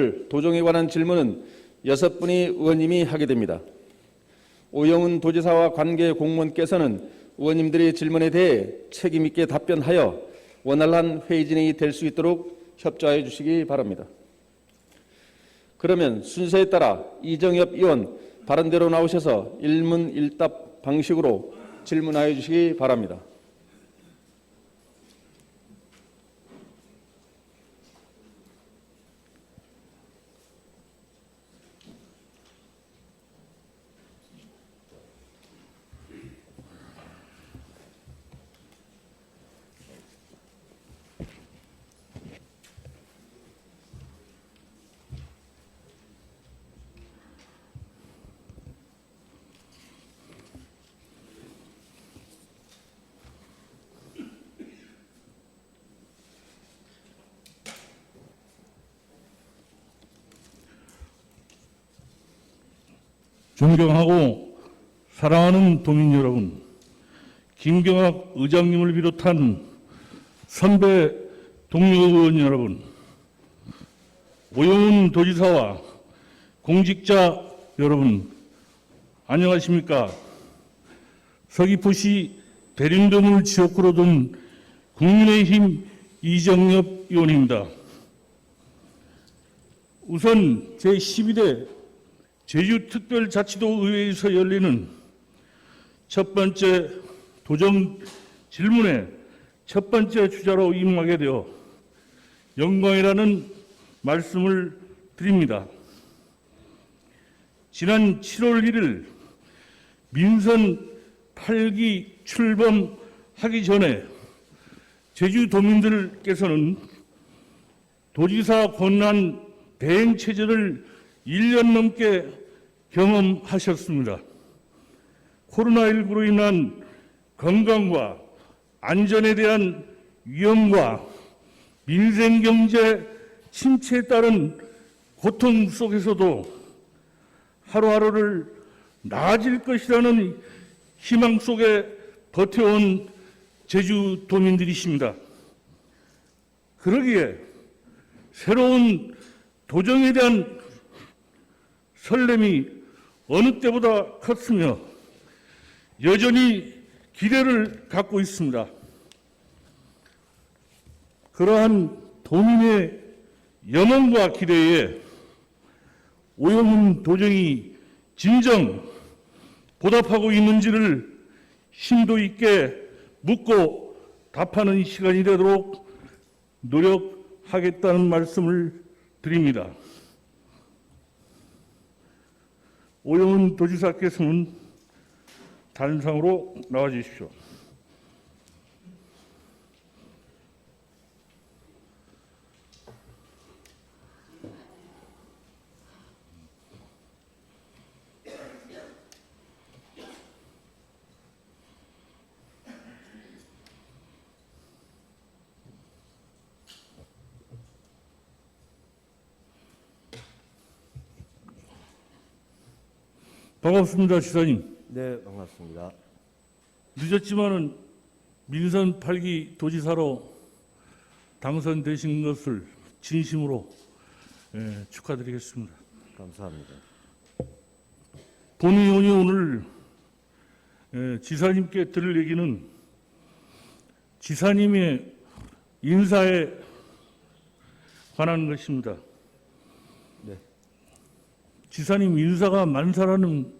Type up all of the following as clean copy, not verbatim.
오늘 도정에 관한 질문은 6분의 의원님이 하게 됩니다. 오영훈 도지사와 관계 공무원께서는 의원님들의 질문에 대해 책임 있게 답변하여 원활한 회의 진행이 될 수 있도록 협조하여 주시기 바랍니다. 그러면 순서에 따라 이정엽 의원 발언대로 나오셔서 일문일답 방식으로 질문하여 주시기 바랍니다. 존경하고 사랑하는 도민 여러분, 김경학 의장님을 비롯한 선배 동료 의원 여러분, 오영훈 도지사와 공직자 여러분, 안녕하십니까? 서귀포시 대림동을 지역구로 둔 국민의힘 이정엽 의원입니다. 우선 제12대 제주특별자치도 의회에서 열리는 첫 번째 도정 질문에 첫 번째 주자로 임하게 되어 영광이라는 말씀을 드립니다. 지난 7월 1일 민선 8기 출범하기 전에 제주도민들께서는 도지사 권한 대행체제를 1년 넘게 경험하셨습니다. 코로나19로 인한 건강과 안전에 대한 위험과 민생경제 침체에 따른 고통 속에서도 하루하루를 나아질 것이라는 희망 속에 버텨온 제주도민들이십니다. 그러기에 새로운 도정에 대한 설렘이 어느 때보다 컸으며 여전히 기대를 갖고 있습니다. 그러한 도민의 염원과 기대에 오영훈 도정이 진정 보답하고 있는지를 심도 있게 묻고 답하는 시간이 되도록 노력하겠다는 말씀을 드립니다. 오영훈 도지사께서는 단상으로 나와 주십시오. 반갑습니다, 지사님. 네, 반갑습니다. 늦었지만은 민선 8기 도지사로 당선되신 것을 진심으로 축하드리겠습니다. 감사합니다. 본 의원이 오늘 지사님께 들을 얘기는 지사님의 인사에 관한 것입니다. 네. 지사님 인사가 만사라는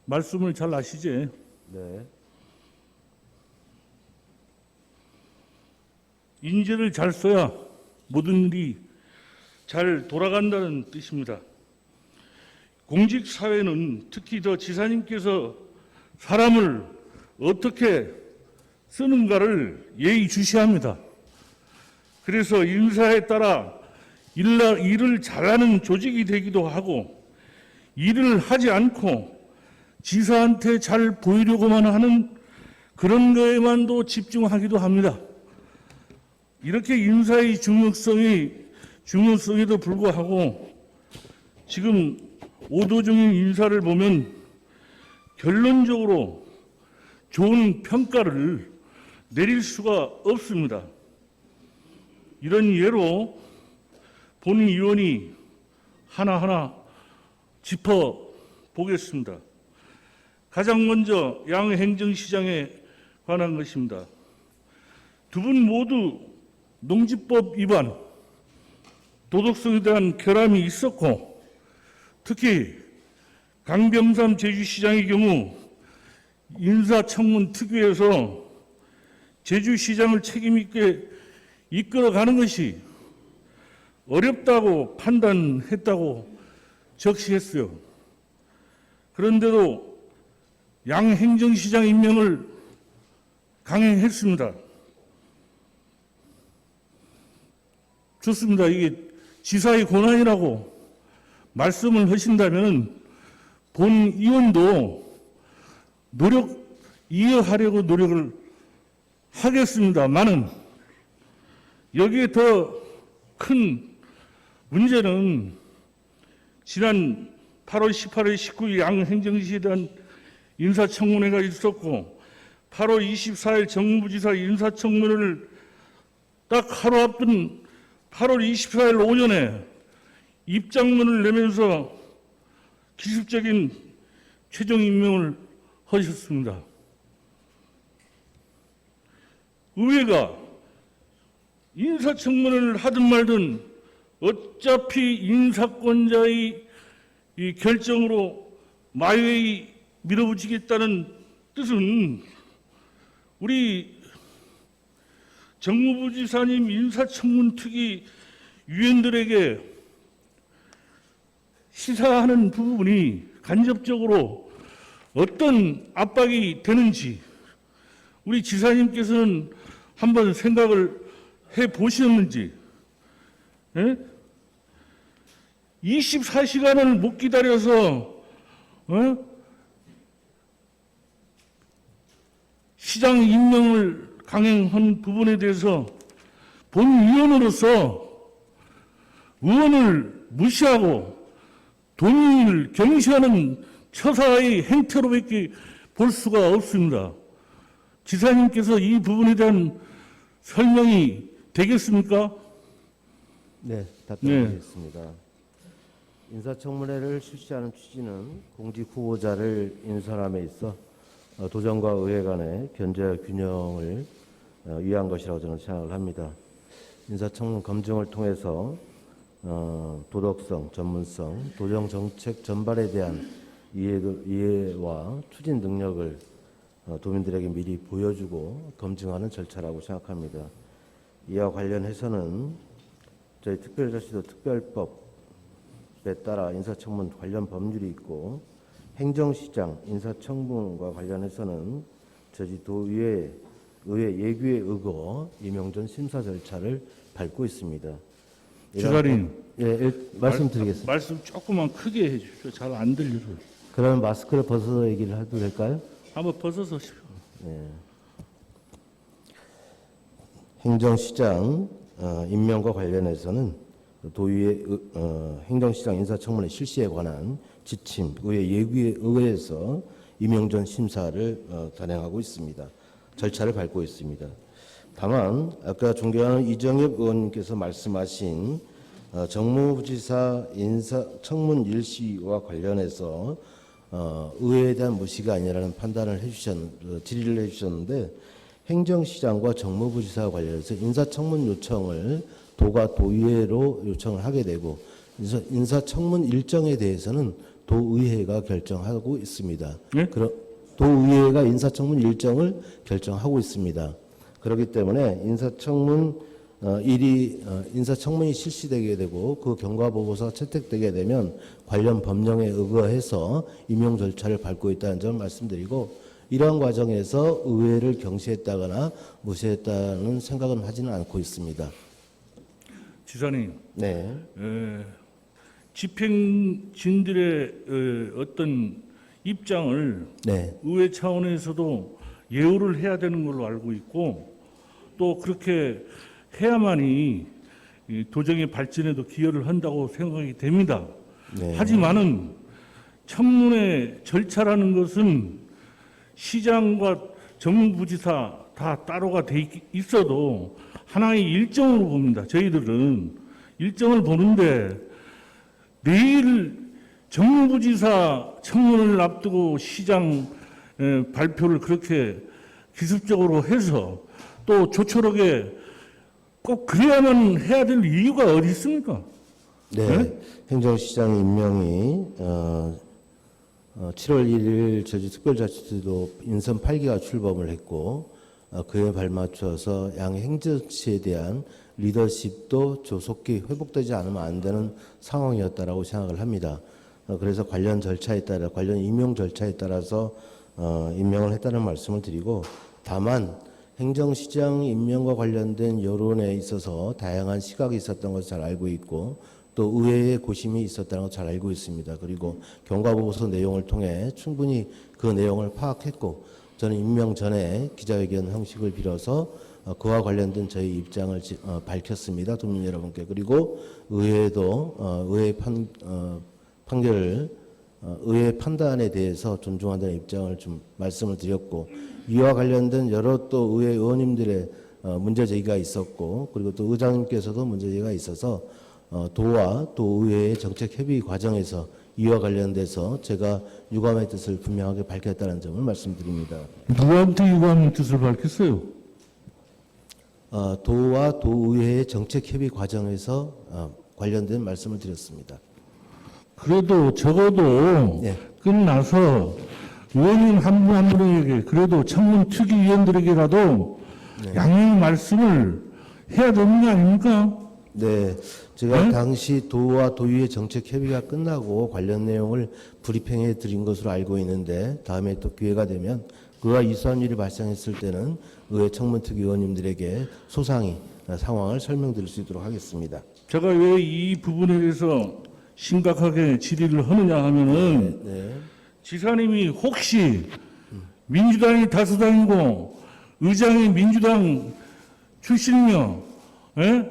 말씀을 잘 아시지? 네. 인재를 잘 써야 모든 일이 잘 돌아간다는 뜻입니다. 공직사회는 특히 더 지사님께서 사람을 어떻게 쓰는가를 예의주시합니다. 그래서 인사에 따라 일을 잘하는 조직이 되기도 하고 일을 하지 않고 지사한테 잘 보이려고만 하는 그런 거에만도 집중하기도 합니다. 이렇게 인사의 중요성에도 불구하고 지금 오도중인 인사를 보면 결론적으로 좋은 평가를 내릴 수가 없습니다. 이런 예로 본 의원이 하나하나 짚어 보겠습니다. 가장 먼저 양행정시장에 관한 것입니다. 두 분 모두 농지법 위반, 도덕성에 대한 결함이 있었고, 특히 강병삼 제주시장의 경우 인사청문 특위에서 제주시장을 책임있게 이끌어가는 것이 어렵다고 판단했다고 적시했어요. 그런데도 양행정시장 임명을 강행했습니다. 좋습니다. 이게 지사의 권한이라고 말씀을 하신다면 본 의원도 이해하려고 노력을 하겠습니다만은 여기에 더 큰 문제는 지난 8월 18일 19일 양행정시에 대한 인사청문회가 있었고 8월 24일 정무부지사 인사청문회를 딱 하루 앞둔 8월 24일 오전에 입장문을 내면서 기습적인 최종 임명을 하셨습니다. 의회가 인사청문회를 하든 말든 어차피 인사권자의 이 결정으로 마회의 밀어붙이겠다는 뜻은 우리 정무부지사님 인사청문특위 위원들에게 시사하는 부분이 간접적으로 어떤 압박이 되는지 우리 지사님께서는 한번 생각을 해 보셨는지, 24시간을 못 기다려서 시장 임명을 강행한 부분에 대해서 본위원으로서 의원을 무시하고 돈을 경시하는 처사의 행태로밖에 볼 수가 없습니다. 지사님께서 이 부분에 대한 설명이 되겠습니까? 네, 답변드리겠습니다. 인사청문회를 실시하는 취지는 공직 후보자를 인선함에 있어 도정과 의회 간의 견제와 균형을 위한 것이라고 저는 생각을 합니다. 인사청문 검증을 통해서 도덕성, 전문성, 도정 정책 전반에 대한 이해와 추진 능력을 도민들에게 미리 보여주고 검증하는 절차라고 생각합니다. 이와 관련해서는 저희 특별자치도 특별법에 따라 인사청문 관련 법률이 있고 행정시장 인사청문과 관련해서는 제주도의회 예규에 의거 임용 전 심사 절차를 밟고 있습니다. 주사님, 말씀드리겠습니다. 말씀 조금만 크게 해주십시오. 잘 안 들려서. 그러면 마스크를 벗어서 얘기를 해도 될까요? 한번 벗어서. 네. 행정시장 임명과 관련해서는 도의회 행정시장 인사청문회 실시에 관한 지침, 의회 예규에 의해서 임용 전 심사를 단행하고 있습니다. 절차를 밟고 있습니다. 다만 아까 존경하는 이정엽 의원님께서 말씀하신 정무부지사 인사청문 일시와 관련해서 의회에 대한 무시가 아니라는 판단을 질의를 해주셨는데 행정시장과 정무부지사와 관련해서 인사청문 요청을 도가 도의회로 요청을 하게 되고 인사청문 일정에 대해서는 도의회가 결정하고 있습니다. 네? 도의회가 인사청문 일정을 결정하고 있습니다. 그렇기 때문에 인사청문이 실시되게 되고 그 경과보고서가 채택되게 되면 관련 법령에 의거해서 임용 절차를 밟고 있다는 점을 말씀드리고 이러한 과정에서 의회를 경시했다거나 무시했다는 생각은 하지는 않고 있습니다. 지사님, 네. 집행진들의 어떤 입장을 네. 의회 차원에서도 예우를 해야 되는 걸로 알고 있고 또 그렇게 해야만이 이 도정의 발전에도 기여를 한다고 생각이 됩니다. 네. 하지만은 청문회 절차라는 것은 시장과 정무부지사 다 따로가 돼 있어도 하나의 일정으로 봅니다. 저희들은 일정을 보는데 내일 정무부지사 청문을 앞두고 시장 발표를 그렇게 기습적으로 해서 또 조촐하게 꼭 그래야만 해야 될 이유가 어디 있습니까? 네, 행정시장 임명이 7월 1일 제주특별자치도 인선 8기가 출범을 했고 그에 발맞춰서 양 행정치에 대한 리더십도 조속히 회복되지 않으면 안 되는 상황이었다라고 생각을 합니다. 그래서 관련 절차에 따라 관련 임명 절차에 따라서 임명을 했다는 말씀을 드리고, 다만 행정시장 임명과 관련된 여론에 있어서 다양한 시각이 있었던 것을 잘 알고 있고 또 의회의 고심이 있었다는 걸 잘 알고 있습니다. 그리고 경과보고서 내용을 통해 충분히 그 내용을 파악했고, 저는 임명 전에 기자회견 형식을 빌어서 그와 관련된 저희 입장을 밝혔습니다. 도민 여러분께. 그리고 의회도 의회 판단에 대해서 존중한다는 입장을 좀 말씀을 드렸고, 이와 관련된 여러 또 의회 의원님들의 문제 제기가 있었고, 그리고 또 의장님께서도 문제 제기가 있어서 도와 또 의회의 정책 협의 과정에서 이와 관련돼서 제가 유감의 뜻을 분명하게 밝혔다는 점을 말씀드립니다. 누구한테 유감의 뜻을 밝혔어요? 도와 도의회의 정책 협의 과정에서 관련된 말씀을 드렸습니다. 그래도 적어도 네. 끝나서 의원님 한 분 한 분에게 그래도 청문 특위위원들에게라도 양해 말씀을 해야 되는 게 아닙니까? 네, 제가 당시 도와 도의회 정책 협의가 끝나고 관련 내용을 브리핑해 드린 것으로 알고 있는데, 다음에 또 기회가 되면 그와 유사한 일이 발생했을 때는 의회 청문특위 의원님들에게 소상히 상황을 설명드릴 수 있도록 하겠습니다. 제가 왜 이 부분에 대해서 심각하게 질의를 하느냐 하면은 지사님이 혹시 민주당이 다수당이고 의장이 민주당 출신이며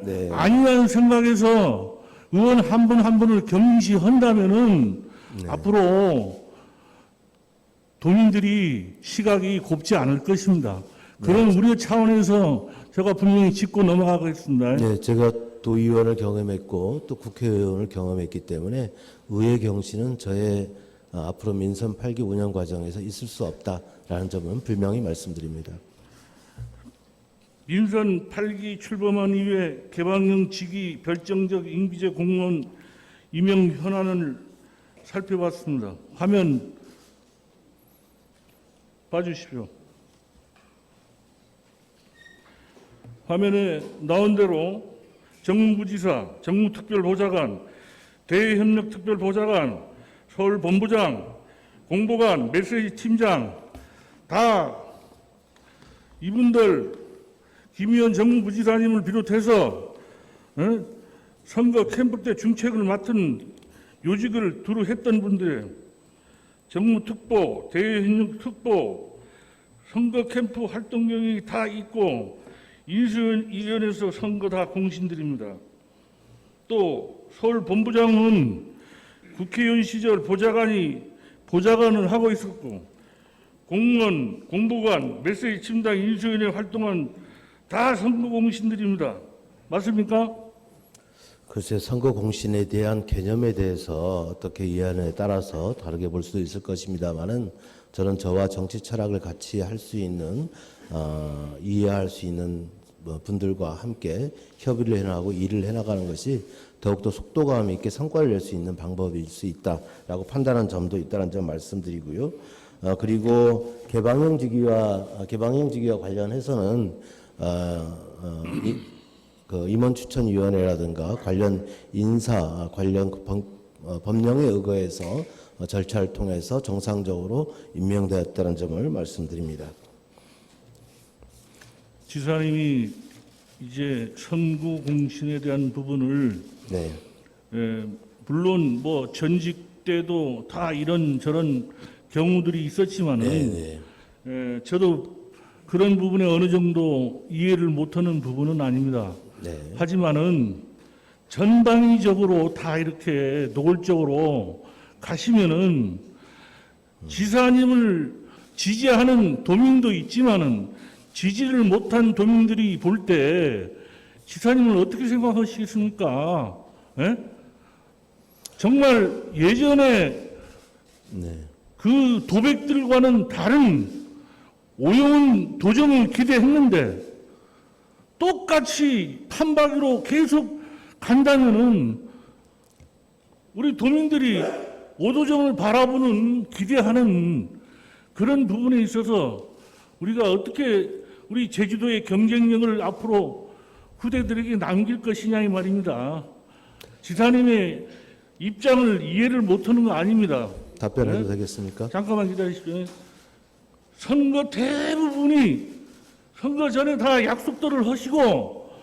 네. 아니라는 생각에서 의원 한 분 한 분을 경시한다면은 앞으로 도민들이 시각이 곱지 않을 것입니다. 그런 우려 차원에서 제가 분명히 짚고 넘어가겠습니다. 네, 제가 도의원을 경험했고 또 국회의원을 경험했기 때문에 의회 경시는 저의 앞으로 민선 8기 운영 과정에서 있을 수 없다라는 점은 분명히 말씀드립니다. 민선 8기 출범한 이후에 개방형 직위 별정적 임기제 공무원 임용 현안을 살펴봤습니다. 화면 봐주십시오. 화면에 나온 대로 정무부지사, 정무특별보좌관, 대외협력특별보좌관, 서울본부장, 공보관, 메시지 팀장 다 이분들 김의원 정무부지사님을 비롯해서 선거 캠프 때 중책을 맡은 요직을 두루 했던 분들, 정무특보, 대외협력특보, 선거 캠프 활동 경력이 다 있고 인수위원회에서 선거 다 공신들입니다. 또 서울 본부장은 국회의원 시절 보좌관을 하고 있었고, 공무원, 공보관, 메시지 팀장, 인수위원회 활동한 다 선거 공신들입니다. 맞습니까? 글쎄, 선거 공신에 대한 개념에 대해서 어떻게 이해하느냐에 따라서 다르게 볼 수도 있을 것입니다만은, 저는 저와 정치 철학을 같이 할 수 있는 이해할 수 있는 분들과 함께 협의를 해나가고 일을 해나가는 것이 더욱더 속도감 있게 성과를 낼 수 있는 방법일 수 있다라고 판단한 점도 있다는 점 말씀드리고요. 그리고 개방형 직위와 관련해서는 그 임원 추천위원회라든가 관련 인사 관련 법령에 의거해서 절차를 통해서 정상적으로 임명되었다는 점을 말씀드립니다. 지사님이 이제 선거 공신에 대한 부분을 네. 물론 뭐 전직 때도 다 이런 저런 경우들이 있었지만은 저도 그런 부분에 어느 정도 이해를 못하는 부분은 아닙니다. 네. 하지만은 전방위적으로 다 이렇게 노골적으로 가시면은 지사님을 지지하는 도민도 있지만은 지지를 못한 도민들이 볼 때 지사님을 어떻게 생각하시겠습니까? 예? 정말 예전에 네. 그 도백들과는 다른 오영훈 도정을 기대했는데 똑같이 판박이로 계속 간다면은 우리 도민들이 오도정을 바라보는 기대하는 그런 부분에 있어서 우리가 어떻게 우리 제주도의 경쟁력을 앞으로 후대들에게 남길 것이냐 이 말입니다. 지사님의 입장을 이해를 못하는 거 아닙니다. 답변해도 네? 되겠습니까? 잠깐만 기다리십시오. 선거 대부분이 선거 전에 다 약속들을 하시고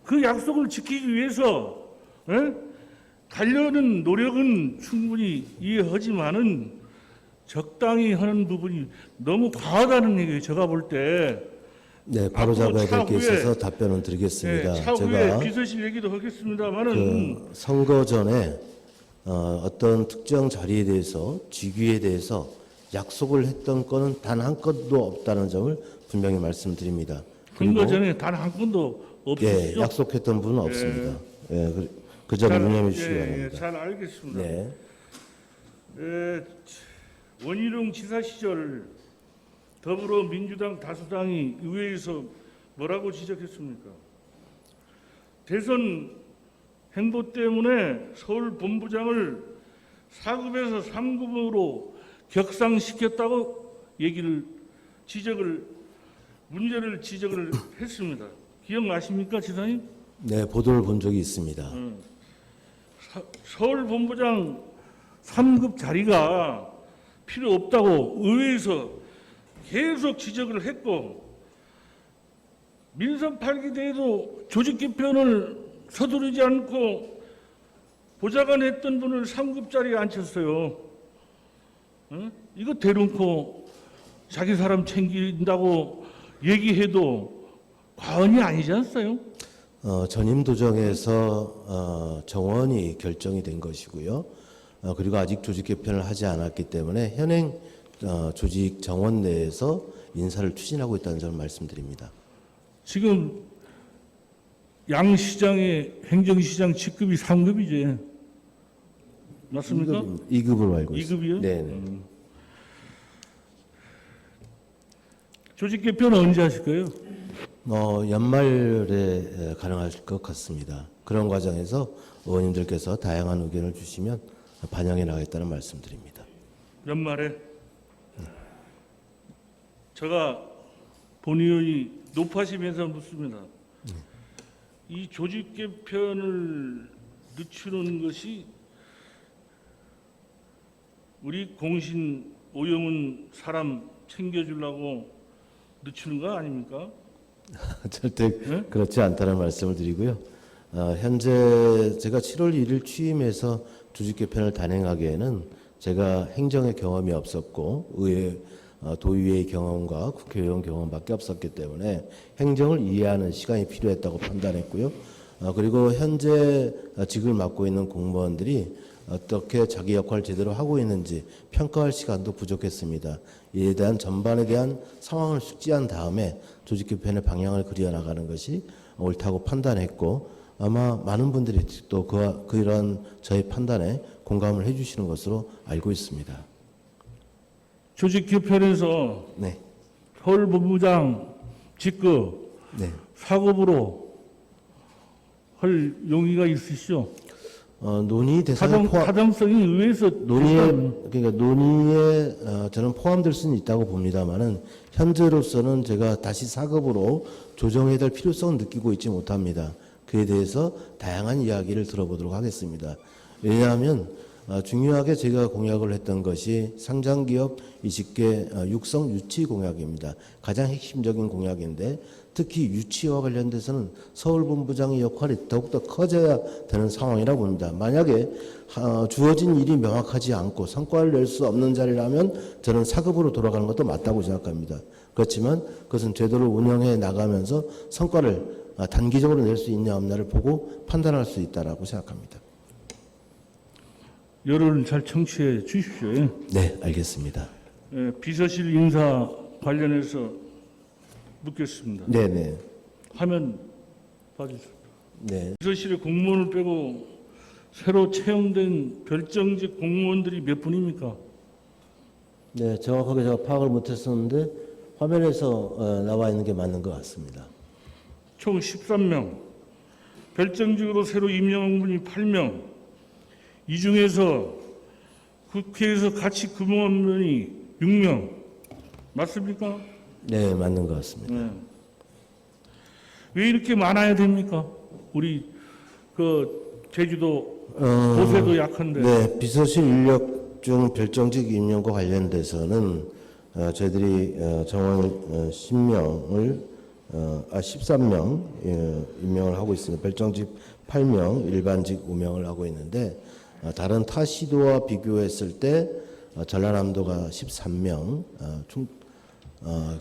그 약속을 지키기 위해서 가려는 노력은 충분히 이해하지만은 적당히 하는 부분이 너무 과하다는 얘기예요. 제가 볼 때. 네, 바로 앞으로 잡아야 될 게 차후에, 있어서 답변은 드리겠습니다. 차후에 제가 비서실 얘기도 하겠습니다만은 그 선거 전에 어떤 특정 자리에 대해서 직위에 대해서 약속을 했던 건은 단 한 건도 없다는 점을 분명히 말씀드립니다. 선거 그리고 전에 단 한 건도 예, 없으시죠? 약속했던 분은 없습니다. 예, 그 점을 유념해 주시기 예, 바랍니다. 잘 알겠습니다. 네. 원희룡 지사 시절 더불어민주당 다수당이 의회에서 뭐라고 지적했습니까? 대선 행보 때문에 서울 본부장을 4급에서 3급으로 격상시켰다고 문제를 지적을 했습니다. 기억나십니까, 지사님? 네, 보도를 본 적이 있습니다. 서울 본부장 3급 자리가 필요 없다고 의회에서 계속 지적을 했고 민선 8기 때에도 조직 개편을 서두르지 않고 보좌관 했던 분을 3급 자리에 앉혔어요. 이거 대놓고 자기 사람 챙긴다고 얘기해도 과언이 아니지 않았어요? 전임 도정에서 정원이 결정이 된 것이고요. 그리고 아직 조직 개편을 하지 않았기 때문에 현행 조직 정원 내에서 인사를 추진하고 있다는 점을 말씀드립니다. 지금 양 시장의 행정시장 직급이 3급이지. 맞습니까? 2급으로 알고 있습니다. 2급이요? 네. 조직 개편은 언제 하실 거예요? 연말에 가능할 것 같습니다. 그런 과정에서 의원님들께서 다양한 의견을 주시면 반영해 나가겠다는 말씀드립니다. 연말에 제가 본의원이 높아지면서 묻습니다. 이 조직 개편을 늦추는 것이 우리 공신 오영훈 사람 챙겨주려고 늦추는 거 아닙니까? 절대 네? 그렇지 않다는 말씀을 드리고요. 현재 제가 7월 1일 취임해서 조직 개편을 단행하기에는 제가 행정의 경험이 없었고 의회 도의회의 경험과 국회의원 경험밖에 없었기 때문에 행정을 이해하는 시간이 필요했다고 판단했고요. 그리고 현재 직을 맡고 있는 공무원들이 어떻게 자기 역할을 제대로 하고 있는지 평가할 시간도 부족했습니다. 이에 대한 전반에 대한 상황을 숙지한 다음에 조직 개편의 방향을 그려나가는 것이 옳다고 판단했고 아마 많은 분들이 또 그런 저의 판단에 공감을 해주시는 것으로 알고 있습니다. 조직 개편에서 네, 서울 본부장 직급 네. 4급으로 할 용의가 있으시죠? 논의 대상에 타당성이 의회에서 논의에 저는 포함될 수는 있다고 봅니다만은 현재로서는 제가 다시 4급으로 조정해야 될 필요성은 느끼고 있지 못합니다. 그에 대해서 다양한 이야기를 들어보도록 하겠습니다. 왜냐하면 중요하게 제가 공약을 했던 것이 상장기업 20개 육성 유치 공약입니다. 가장 핵심적인 공약인데 특히 유치와 관련돼서는 서울본부장의 역할이 더욱더 커져야 되는 상황이라고 봅니다. 만약에 주어진 일이 명확하지 않고 성과를 낼 수 없는 자리라면 저는 4급으로 돌아가는 것도 맞다고 생각합니다. 그렇지만 그것은 제도를 운영해 나가면서 성과를 단기적으로 낼 수 있냐 없냐를 보고 판단할 수 있다라고 생각합니다. 여론을 잘 청취해 주십시오. 네, 알겠습니다. 비서실 인사 관련해서 묻겠습니다. 네네. 화면 봐주세요. 네. 비서실에 공무원을 빼고 새로 채용된 별정직 공무원들이 몇 분입니까? 네, 정확하게 제가 파악을 못했었는데 화면에서 나와 있는 게 맞는 것 같습니다. 총 13명, 별정직으로 새로 임명한 분이 8명, 이 중에서 국회에서 같이 근무한 분이 6명, 맞습니까? 네, 맞는 것 같습니다. 네. 왜 이렇게 많아야 됩니까? 우리 제주도 보세도 약한데. 네, 비서실 인력 중 별정직 임명과 관련돼서는 저희들이 정원 13명 임명을 하고 있습니다. 별정직 8명, 일반직 5명을 하고 있는데 다른 타 시도와 비교했을 때 전라남도가 13명,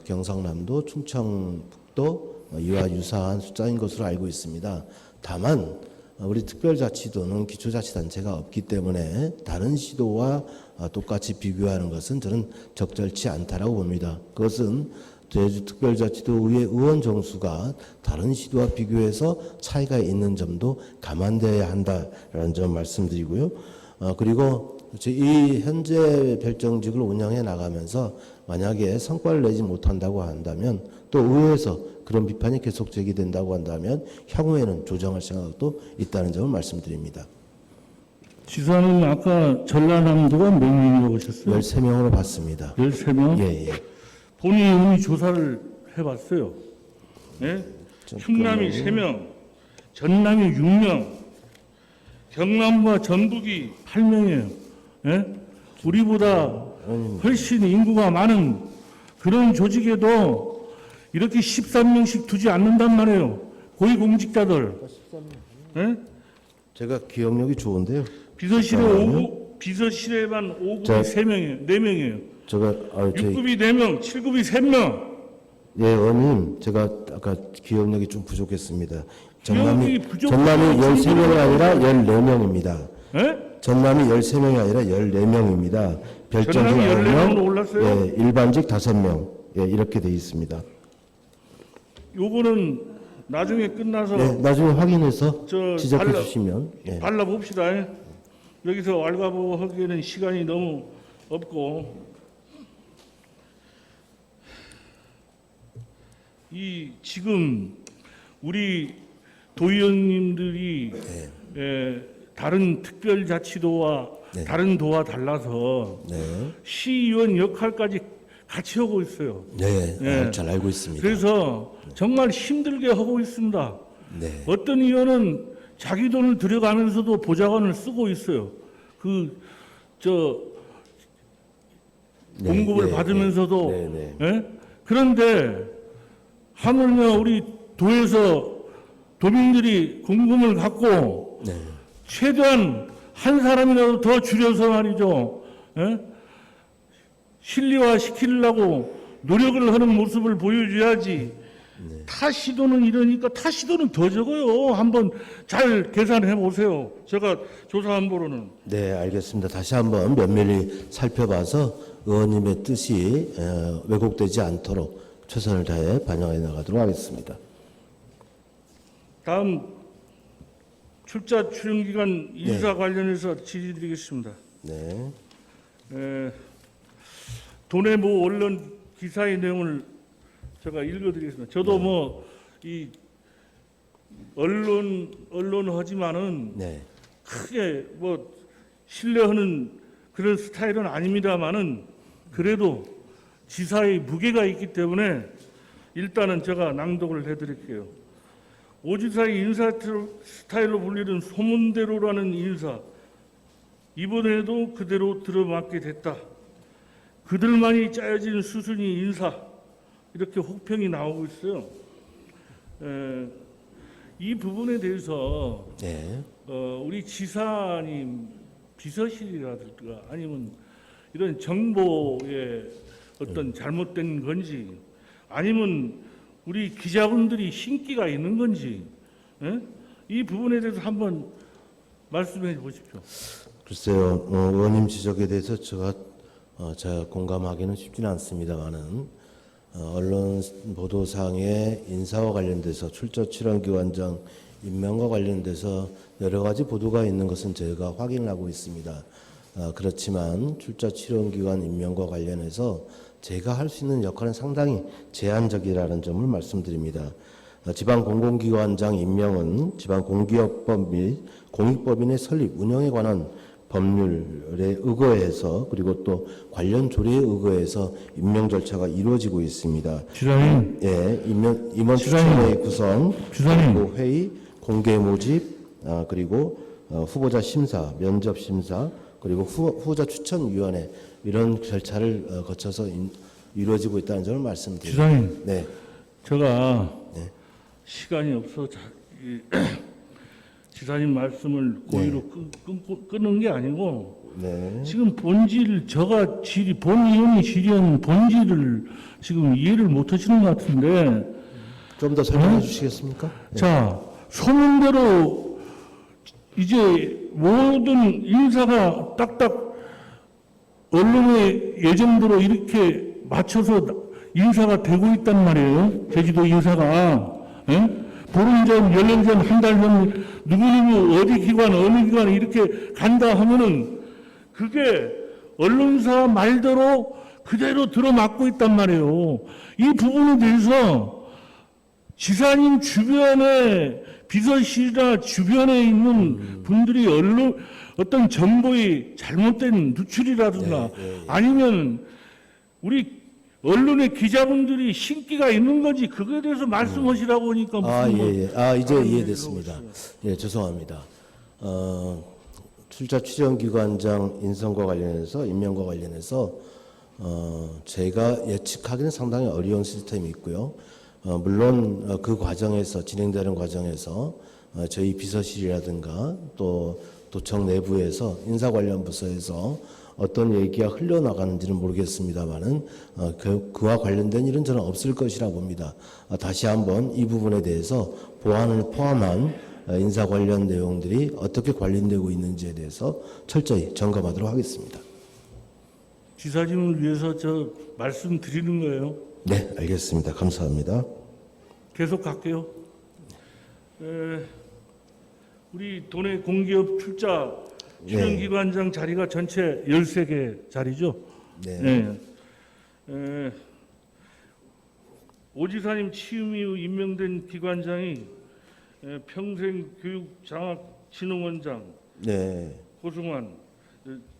경상남도, 충청북도 이와 유사한 숫자인 것으로 알고 있습니다. 다만 우리 특별자치도는 기초자치단체가 없기 때문에 다른 시도와 똑같이 비교하는 것은 저는 적절치 않다라고 봅니다. 그것은 제주특별자치도 의회 의원 정수가 다른 시도와 비교해서 차이가 있는 점도 감안돼야 한다라는 점 말씀드리고요. 그리고 이 현재 별정직을 운영해 나가면서 만약에 성과를 내지 못한다고 한다면 또 의회에서 그런 비판이 계속 제기된다고 한다면 향후에는 조정할 생각도 있다는 점을 말씀드립니다. 지사님 아까 전라남도가 몇 명이라고 하셨어요? 13명으로 봤습니다. 13명? 예, 예. 본인이 이미 조사를 해봤어요. 예? 충남이 3명, 전남이 6명, 경남과 전북이 8명이에요. 예? 우리보다 훨씬 인구가 많은 그런 조직에도 이렇게 13명씩 두지 않는단 말이에요. 고위공직자들. 예? 제가 기억력이 좋은데요. 비서실에만 5급이 3명이에요. 4명이에요. 제가 6급이 4명, 7급이 3명. 예, 의원님, 제가 아까 기억력이 좀 부족했습니다. 전남이 부족해요. 13명이 아니라 14명입니다. 예? 전남이 13명이 아니라 14명입니다. 별정직 전남이 14명으로 9명, 올랐어요? 예, 일반직 5명, 예, 이렇게 돼 있습니다. 요거는 나중에 끝나서 네, 나중에 확인해서 저 지적해 주시면. 예. 발라봅시다. 여기서 왈가보 하기에는 시간이 너무 없고 이 지금 우리 도의원님들이 다른 특별자치도와 네. 다른 도와 달라서 네, 시의원 역할까지 같이 하고 있어요. 네, 예. 잘 알고 있습니다. 그래서 정말 힘들게 하고 있습니다. 네, 어떤 의원은 자기 돈을 들여가면서도 보좌관을 쓰고 있어요. 네, 공급을 네, 받으면서도. 네, 네. 예? 그런데 하물며 우리 도에서 도민들이 궁금을 갖고 네, 최대한 한 사람이라도 더 줄여서 말이죠. 예? 실리화시키려고 노력을 하는 모습을 보여줘야지. 타 시도는 이러니까 타 시도는 더 적어요. 한번 잘 계산해 보세요. 제가 조사한 바로는. 네, 알겠습니다. 다시 한번 면밀히 살펴봐서 의원님의 뜻이 왜곡되지 않도록 최선을 다해 반영해 나가도록 하겠습니다. 다음 출자 출연기간 인사 관련해서 질의드리겠습니다. 네, 돈의 모 언론 기사의 내용을 제가 읽어드리겠습니다. 저도 이 언론 하지만은 네, 크게 신뢰하는 그런 스타일은 아닙니다만은 그래도 지사의 무게가 있기 때문에 일단은 제가 낭독을 해드릴게요. 오 지사의 인사 스타일로 불리는 소문대로라는 인사, 이번에도 그대로 들어맞게 됐다. 그들만이 짜여진 수순이 인사, 이렇게 혹평이 나오고 있어요. 이 부분에 대해서 네, 우리 지사님 비서실이라든가 아니면 이런 정보에 어떤 잘못된 건지 아니면 우리 기자분들이 신기가 있는 건지 이 부분에 대해서 한번 말씀해 보십시오. 글쎄요, 의원님 지적에 대해서 제가 공감하기는 쉽지는 않습니다만은 언론 보도상의 인사와 관련돼서 출처 출연기관장 임명과 관련돼서 여러 가지 보도가 있는 것은 저희가 확인을 하고 있습니다. 그렇지만 출자 출연기관 임명과 관련해서 제가 할 수 있는 역할은 상당히 제한적이라는 점을 말씀드립니다. 지방공공기관장 임명은 지방공기업법 및 공익법인의 설립, 운영에 관한 법률에 의거해서 그리고 또 관련 조례에 의거해서 임명 절차가 이루어지고 있습니다. 주장님, 예, 임원 추천회의 구성, 주장님. 그리고 회의, 공개 모집, 그리고 후보자 심사, 면접 심사, 그리고 후보자 추천위원회 이런 절차를 거쳐서 이루어지고 있다는 점을 말씀드립니다. 주장님, 네, 제가 네. 시간이 없어 지사님 말씀을 고의로 끊는 게 아니고 네. 지금 본질 저가 본 의원이 질의한 본질을 지금 이해를 못 하시는 것 같은데 좀 더 설명해 주시겠습니까? 네. 자 소문대로 이제 모든 인사가 딱딱 언론의 예정대로 이렇게 맞춰서 인사가 되고 있단 말이에요. 제주도 인사가. 예? 보름 전, 열흘 전, 한 달 전, 누구누구 어디 기관, 어느 기관 이렇게 간다 하면은 그게 언론사 말대로 그대로 들어맞고 있단 말이에요. 이 부분에 대해서 지사님 주변에 비서실이나 주변에 있는 분들이 어떤 정보의 잘못된 누출이라든가 아니면 우리 언론의 기자분들이 신기가 있는 건지 그거에 대해서 말씀하시라고 하니까 무슨 이제 이해됐습니다. 예, 죄송합니다. 출자 출연기관장 인선과 관련해서 임명과 관련해서 제가 예측하기는 상당히 어려운 시스템이 있고요. 물론 그 과정에서 진행되는 과정에서 저희 비서실이라든가 또 도청 내부에서 인사 관련 부서에서 어떤 얘기가 흘러나가는지는 모르겠습니다만은 그와 관련된 일은 저는 없을 것이라 봅니다. 다시 한번 이 부분에 대해서 보안을 포함한 인사 관련 내용들이 어떻게 관련되고 있는지에 대해서 철저히 점검하도록 하겠습니다. 지사님을 위해서 저 말씀드리는 거예요. 네, 알겠습니다. 감사합니다. 계속 갈게요. 우리 도내 공기업 출자 출연기관장 자리가 전체 13개 자리죠. 네. 오 지사님 취임 이후 임명된 기관장이 평생교육장학진흥원장 네. 고승환,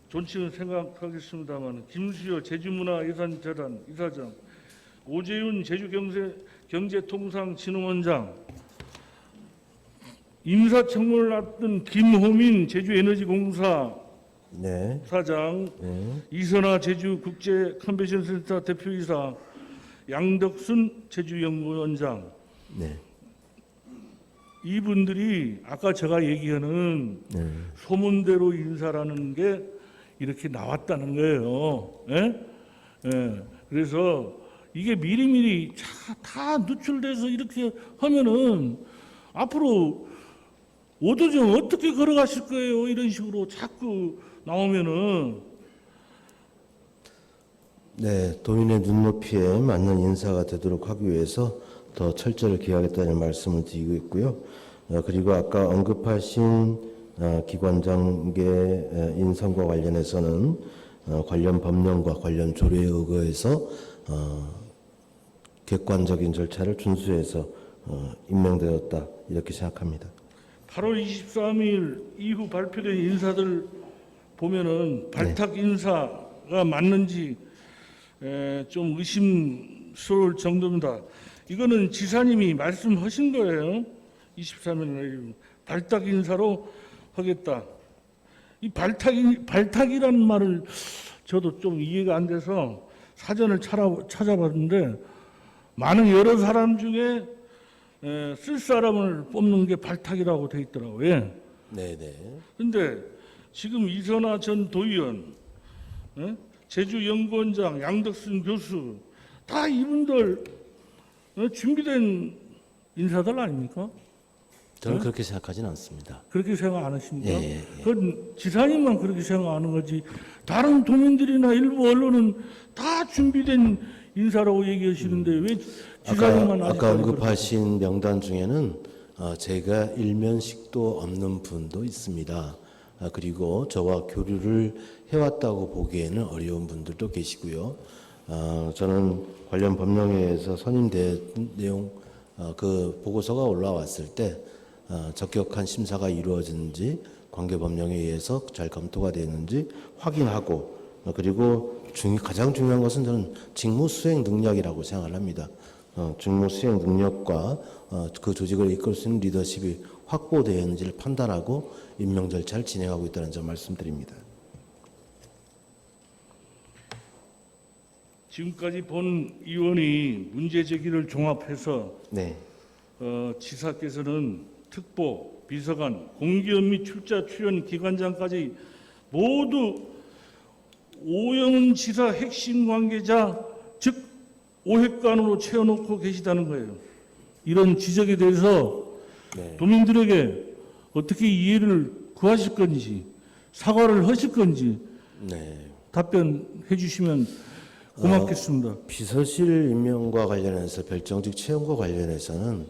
존칭은 생각하겠습니다만 김수여 제주문화예산재단 이사장, 오재윤 제주경제통상진흥원장, 인사청문을 앞둔 김호민 제주에너지공사 네. 사장, 이선아 제주국제컨벤션센터 대표이사, 양덕순 제주연구원장. 네. 이분들이 아까 제가 얘기하는 소문대로 인사라는 게 이렇게 나왔다는 거예요. 예? 예. 그래서 이게 미리미리 다 누출돼서 이렇게 하면은 앞으로 오도정 어떻게 걸어가실 거예요? 이런 식으로 자꾸 나오면은. 네, 도민의 눈높이에 맞는 인사가 되도록 하기 위해서 더 철저를 기하겠다는 말씀을 드리고 있고요. 그리고 아까 언급하신 기관장계 인선과 관련해서는 관련 법령과 관련 조례에 의거해서 객관적인 절차를 준수해서 임명되었다 이렇게 생각합니다. 8월 23일 이후 발표된 인사들 보면은 발탁 인사가 맞는지 좀 의심스러울 정도입니다. 이거는 지사님이 말씀하신 거예요. 23일 발탁 인사로 하겠다. 이 발탁이라는 말을 저도 좀 이해가 안 돼서 사전을 찾아봤는데 많은 여러 사람 중에 쓸 사람을 뽑는 게 발탁이라고 돼 있더라고요. 네네. 근데 지금 이선아 전 도의원, 제주연구원장, 양덕순 교수 다 이분들 준비된 인사들 아닙니까? 저는 그렇게 생각하지는 않습니다. 그렇게 생각 안 하십니까? 예. 그건 지사님만 그렇게 생각하는 거지 다른 도민들이나 일부 언론은 다 준비된 인사라고 얘기하시는데 왜 지사님만 아까 언급하신 명단 중에는 제가 일면식도 없는 분도 있습니다. 그리고 저와 교류를 해왔다고 보기에는 어려운 분들도 계시고요. 저는 관련 법령회에서 선임된 내용 그 보고서가 올라왔을 때 적격한 심사가 이루어진지 관계법령에 의해서 잘 검토가 되는지 확인하고 그리고 가장 중요한 것은 저는 직무 수행 능력이라고 생각을 합니다. 직무 수행 능력과 그 조직을 이끌 수 있는 리더십이 확보되었는지를 판단하고 임명 절차를 진행하고 있다는 점 말씀드립니다. 지금까지 본 의원이 문제 제기를 종합해서 네, 지사께서는 특보, 비서관, 공기업 및 출자 출연 기관장까지 모두 오영훈 지사 핵심 관계자 즉 오획관으로 채워놓고 계시다는 거예요. 이런 지적에 대해서 네. 도민들에게 어떻게 이해를 구하실 건지 사과를 하실 건지 네. 답변해 주시면 고맙겠습니다. 비서실 임명과 관련해서 별정직 채용과 관련해서는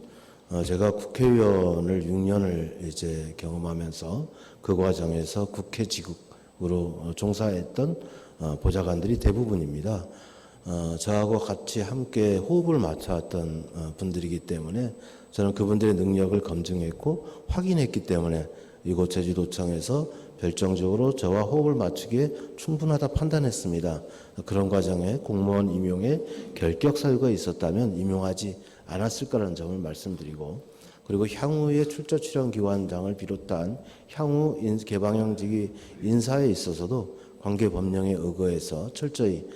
제가 국회의원을 6년을 이제 경험하면서 그 과정에서 국회직으로 종사했던 보좌관들이 대부분입니다. 저하고 같이 함께 호흡을 맞춰왔던 분들이기 때문에 저는 그분들의 능력을 검증했고 확인했기 때문에 이곳 제주도청에서 별정적으로 저와 호흡을 맞추기에 충분하다 판단했습니다. 그런 과정에 공무원 임용에 결격 사유가 있었다면 임용하지 않았을 거라는 점을 말씀드리고 그리고 향후의 출자 출연 기관장을 비롯한 향후 개방형직의 인사에 있어서도 관계 법령에 의거해서 철저히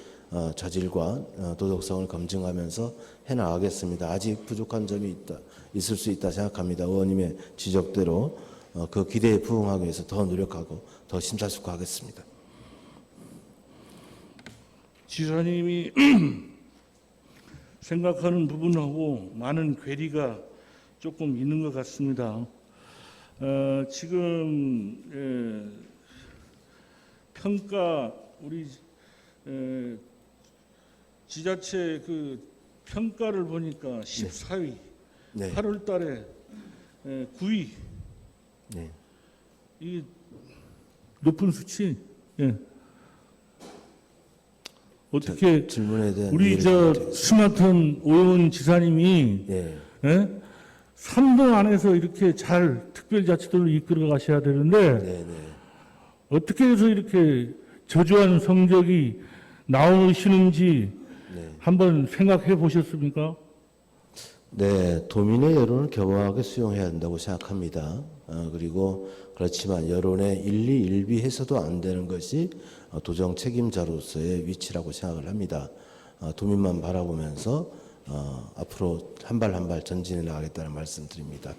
자질과 도덕성을 검증하면서 해나가겠습니다. 아직 부족한 점이 있을 수 있다 생각합니다. 의원님의 지적대로 그 기대에 부응하기 위해서 더 노력하고 더 심사숙고하겠습니다. 지사님이 생각하는 부분하고 많은 괴리가 조금 있는 것 같습니다. 지금 평가 우리 지자체 그 평가를 보니까 14위, 네. 8월 달에 9위. 네. 이 높은 수치. 예. 어떻게 질문에 대한 우리 이해를 저 부탁드리겠습니다. 스마트한 오영훈 지사님이 네. 예? 3등 안에서 이렇게 잘 특별자치도를 이끌어 가셔야 되는데 네, 네. 어떻게 해서 이렇게 저조한 성적이 나오시는지 네. 한번 생각해 보셨습니까? 네, 도민의 여론을 겸허하게 수용해야 한다고 생각합니다. 그리고 그렇지만 여론에 일비해서도 안 되는 것이 도정 책임자로서의 위치라고 생각을 합니다. 도민만 바라보면서 앞으로 한 발 한 발 전진해 나가겠다는 말씀드립니다.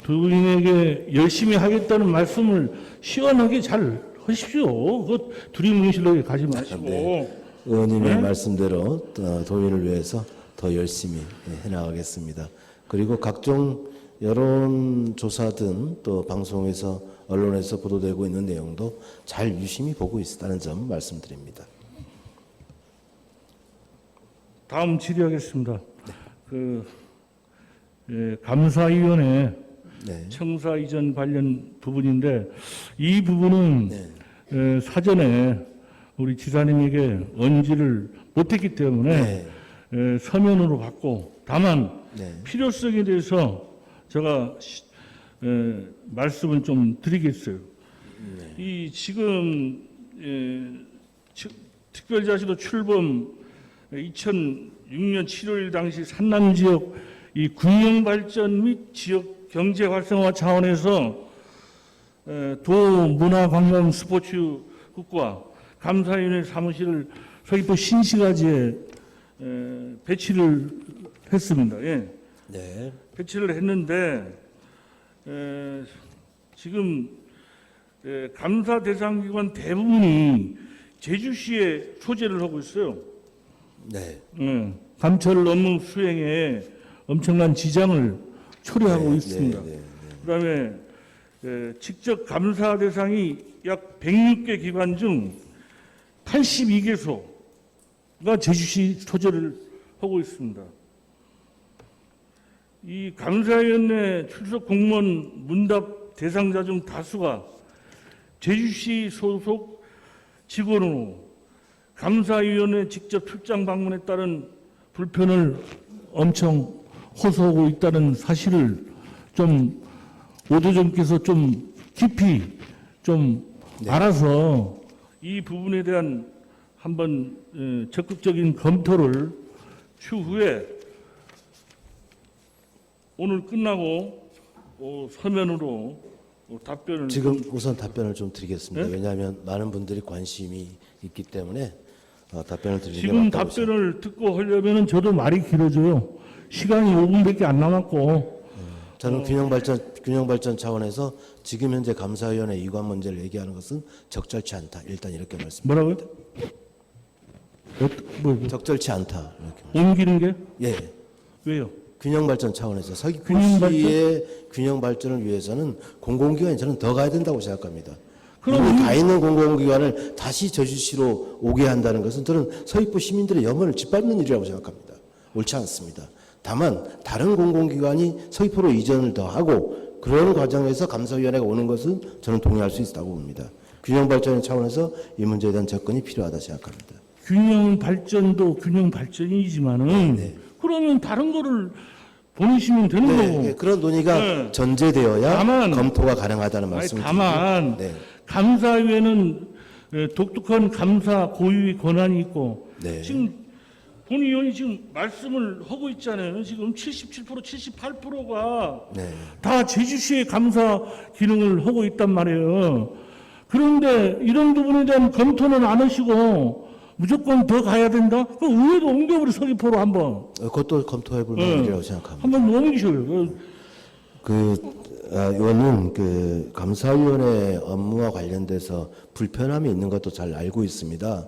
도민에게 열심히 하겠다는 말씀을 시원하게 잘 하십시오. 그 두리뭉실하게 가지 마시고. 네. 의원님의 네? 말씀대로 도민을 위해서 더 열심히 해나가겠습니다. 그리고 각종 여론조사든 또 방송에서 언론에서 보도되고 있는 내용도 잘 유심히 보고 있다는 점 말씀드립니다. 다음 질의하겠습니다. 감사위원회 네. 청사 이전 관련 부분인데 이 부분은 사전에 우리 지사님에게 언지를 못했기 때문에 서면으로 받고 다만 필요성에 대해서 제가 말씀을 좀 드리겠어요. 이 지금 특별자치도 출범 2006년 7월 당시 산남 지역 이 군영 발전 및 지역 경제 활성화 차원에서 도문화관광 스포츠국과 감사위원회 사무실을 서귀포 신시가지에 배치를 했습니다. 예. 네. 배치를 했는데 지금 감사 대상 기관 대부분이 제주시에 소재를 하고 있어요. 네. 감찰 업무 수행에 엄청난 지장을 초래하고 있습니다. 그다음에 직접 감사 대상이 약 106개 기관 중 82개소가 제주시 소재를 하고 있습니다. 이 감사위원회 출석 공무원 문답 대상자 중 다수가 제주시 소속 직원으로 감사위원회 직접 출장 방문에 따른 불편을 엄청 호소하고 있다는 사실을 좀 오도정께서 좀 깊이 좀 알아서 이 부분에 대한 한번 적극적인 검토를 추후에 오늘 끝나고 서면으로 답변을 지금 우선 답변을 좀 드리겠습니다. 네? 왜냐하면 많은 분들이 관심이 있기 때문에 답변을 드리는 게 지금 맞다고 답변을 듣고 하려면은 저도 말이 길어져요. 시간이 5분밖에 안 남았고. 저는 균형발전 차원에서 지금 현재 감사위원회 이관 문제를 얘기하는 것은 적절치 않다. 일단 이렇게 말씀드립니다. 뭐라고요? 적절치 않다. 이렇게. 옮기는 게? 예. 왜요? 균형발전 차원에서 서귀포 균형발전? 시의 균형발전을 위해서는 공공기관이 저는 더 가야 된다고 생각합니다. 그럼 이미 가 있는 공공기관을 다시 저주시로 오게 한다는 것은 저는 서귀포 시민들의 염원을 짓밟는 일이라고 생각합니다. 옳지 않습니다. 다만 다른 공공기관이 서귀포로 이전을 더 하고 그런 과정에서 감사위원회가 오는 것은 저는 동의할 수 있다고 봅니다. 균형발전 차원에서 이 문제에 대한 접근이 필요하다 생각합니다. 균형 발전도 균형 발전이지만은 네. 그러면 다른 거를 보내시면 되는 거고. 네, 그런 논의가 네. 전제되어야 다만, 검토가 가능하다는 아니, 말씀을 다만 드리고. 네. 감사위원회는 독특한 감사 고유의 권한이 있고 네. 지금 본 의원이 지금 말씀을 하고 있잖아요. 지금 77%, 78%가 네. 다 제주시의 감사 기능을 하고 있단 말이에요. 그런데 이런 부분에 대한 검토는 안 하시고 무조건 더 가야 된다? 그럼 의회도 옮겨버려 서귀포로 한번. 그것도 검토해 볼 만한 일이라고 생각합니다. 한번 옮기셔요. 의원님, 감사위원회 업무와 관련돼서 불편함이 있는 것도 잘 알고 있습니다.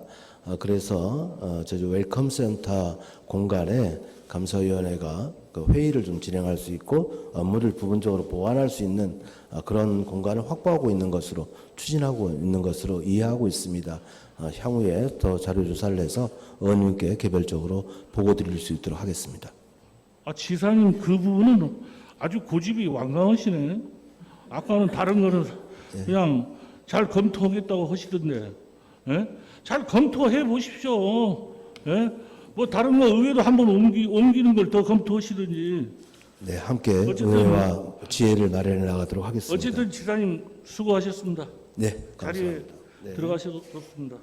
그래서 제주 웰컴 센터 공간에 감사위원회가 그 회의를 좀 진행할 수 있고 업무를 부분적으로 보완할 수 있는 그런 공간을 확보하고 있는 것으로 추진하고 있는 것으로 이해하고 있습니다. 향후에 더 자료 조사를 해서 의원님께 개별적으로 보고 드릴 수 있도록 하겠습니다. 지사님 그 부분은 아주 고집이 완강하시네. 아까는 다른 거는 그냥 잘 검토하겠다고 하시던데. 예? 잘 검토해 보십시오. 예? 뭐 다른 거 의회도 한번 옮기는 걸 더 검토하시든지. 네, 함께 어쨌든 의회와 지혜를 마련해 나가도록 하겠습니다. 어쨌든 지사님 수고하셨습니다. 네, 자리에 감사합니다. 네. 들어가셨습니다.